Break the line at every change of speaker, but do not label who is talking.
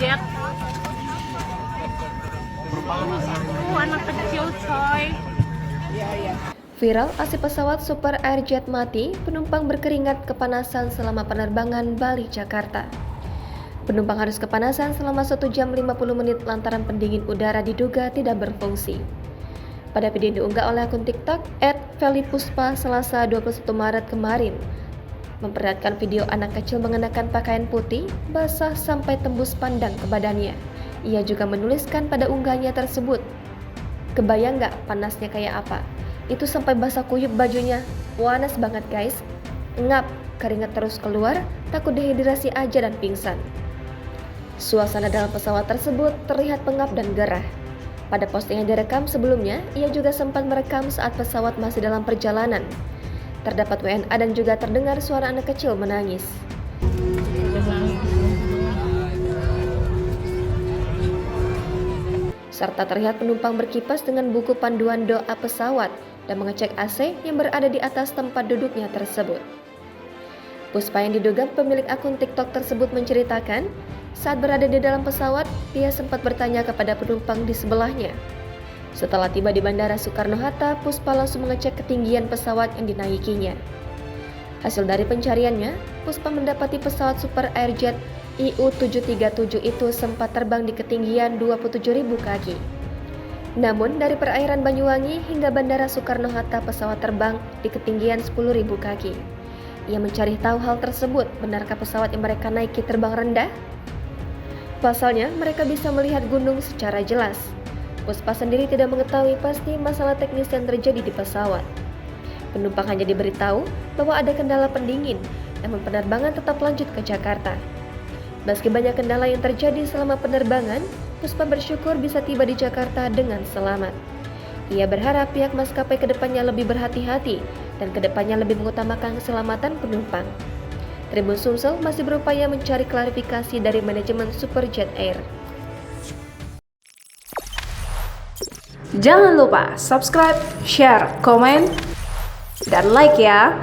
Jet. Anak kecil coy.
Viral aksi pesawat Super Airjet mati, penumpang berkeringat kepanasan selama penerbangan Bali-Jakarta. Penumpang harus kepanasan selama 1 jam 50 menit lantaran pendingin udara diduga tidak berfungsi. Pada video yang diunggah oleh akun TikTok @felipuspa Selasa 21 Maret kemarin, memperlihatkan video anak kecil mengenakan pakaian putih basah sampai tembus pandang ke badannya. Ia juga menuliskan pada unggahannya tersebut, "Kebayang nggak panasnya kayak apa? Itu sampai basah kuyup bajunya. Panas banget guys. Ngap, keringat terus keluar, takut dehidrasi aja dan pingsan." Suasana dalam pesawat tersebut terlihat pengap dan gerah. Pada posting yang direkam sebelumnya, ia juga sempat merekam saat pesawat masih dalam perjalanan. Terdapat WNA dan juga terdengar suara anak kecil menangis. Serta terlihat penumpang berkipas dengan buku panduan doa pesawat dan mengecek AC yang berada di atas tempat duduknya tersebut. Puspa yang diduga pemilik akun TikTok tersebut menceritakan, saat berada di dalam pesawat, dia sempat bertanya kepada penumpang di sebelahnya. Setelah tiba di Bandara Soekarno-Hatta, Puspa langsung mengecek ketinggian pesawat yang dinaikinya. Hasil dari pencariannya, Puspa mendapati pesawat Super Airjet IU-737 itu sempat terbang di ketinggian 27.000 kaki. Namun dari perairan Banyuwangi hingga Bandara Soekarno-Hatta pesawat terbang di ketinggian 10.000 kaki. Ia mencari tahu hal tersebut, benarkah pesawat yang mereka naiki terbang rendah? Pasalnya, mereka bisa melihat gunung secara jelas. Puspa sendiri tidak mengetahui pasti masalah teknis yang terjadi di pesawat. Penumpang hanya diberitahu bahwa ada kendala pendingin, namun penerbangan tetap lanjut ke Jakarta. Meski banyak kendala yang terjadi selama penerbangan, Puspa bersyukur bisa tiba di Jakarta dengan selamat. Ia berharap pihak maskapai kedepannya lebih berhati-hati dan kedepannya lebih mengutamakan keselamatan penumpang. Tribun Sumsel masih berupaya mencari klarifikasi dari manajemen Superjet Air.
Jangan lupa subscribe, share, komen, dan like ya.